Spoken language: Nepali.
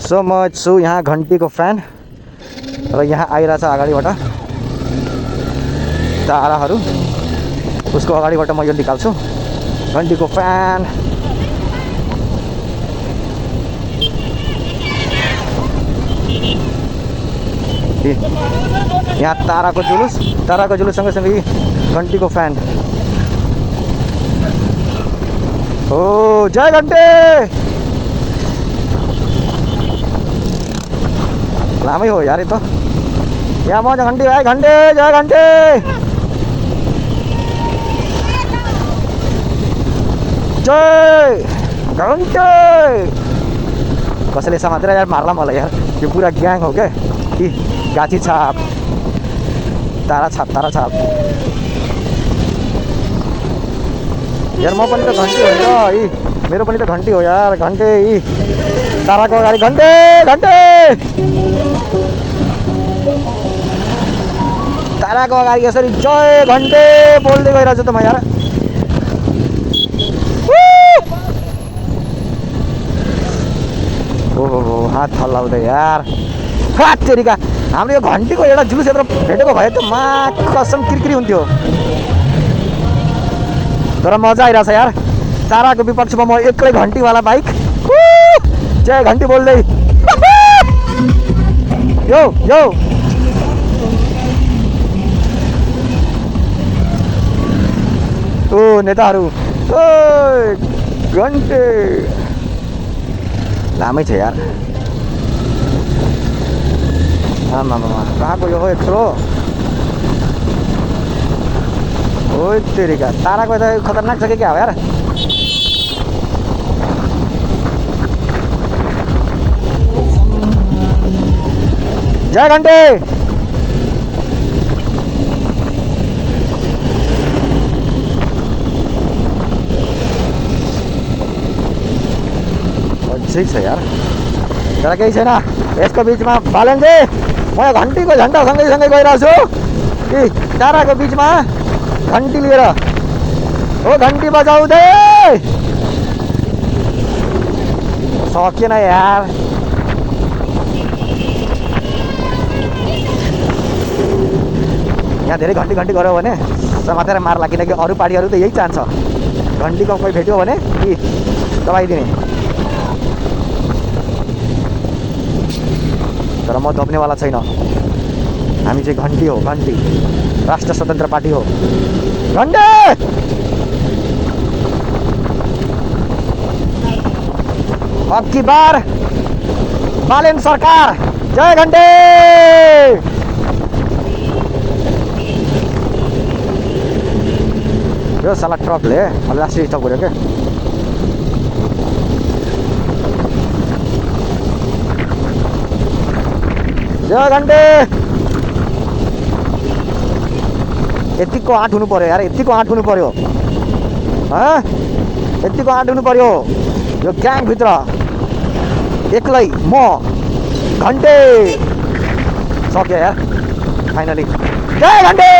सो म छु यहाँ घन्टीको फ्यान र यहाँ आइरहेछ अगाडिबाट ताराहरू। उसको अगाडिबाट म यो निकाल्छु घन्टीको फ्यान। यहाँ ताराको जुलुस सँगसँगै घन्टीको फ्यान। ओ जय घन्टे। लामै हो यार ये तो। यहाँ म घन्टी भाइ घन्टे जय घन्टे। जय घन्टे। कसैले समातेर यार मार्ला मलाई यार। यो पुरा ग्याङ हो क्या। गाछी छाप तारा छाप यार म पनि त घन्टी हो नि मेरो पनि त घन्टी हो यार। घन्टे ताराको अगाडि घन्टे ताराको अगाडि यसरी जय घन्टे बोल्दै गइरहेछु त म यार। ओहो हात हल्लाउँदै यार। तेरिका हाम्रो यो घन्टीको एउटा जुलुस यत्रो भेटेको भए त मा कसम किरकिरी हुन्थ्यो। तर मजा आइरहेछ यार। ताराको विपक्षमा म एक्लै घन्टीवाला बाइक जय घन्टी बोल्दै यो ओ नेताहरू ओ घन्टे लामै छ यार। आमा कहाँको यो हो यत्रो। ओ तेरिका ताराको त खतरनाक छ कि क्या हो यार। जय घन्टे। अझै छ यार तर केही छैन यसको बिचमा बालनजी। म घन्टीको झन्डा सँगै गइरहेको छु कि ताराको बिचमा घन्टी लिएर। ओ घन्टी बजाउँदै सकेन यार। यहाँ धेरै घन्टी गऱ्यो भने समातेर मार्ला किनकि अरू पार्टीहरू त यही चाहन्छ घन्टीको कोही भेट्यो भने कि दबाइदिने। तर म दब्नेवाला छैन। हामी चाहिँ घन्टी हो घन्टी राष्ट्र स्वतन्त्र पार्टी हो घन्टे। अब की बार बालेन सरकार जय घन्टे। यो साला ट्रकले मलाई लास्ट स्टप गर्यो क्या। जय घन्टे। यतिको आँट हुनु पर्यो यार। यतिको आँट हुनु पर्यो यतिको आँट हुनु पर्यो। यो ग्याङभित्र एक्लै म घन्टे सक्यो यार फाइनली। जय घन्टे।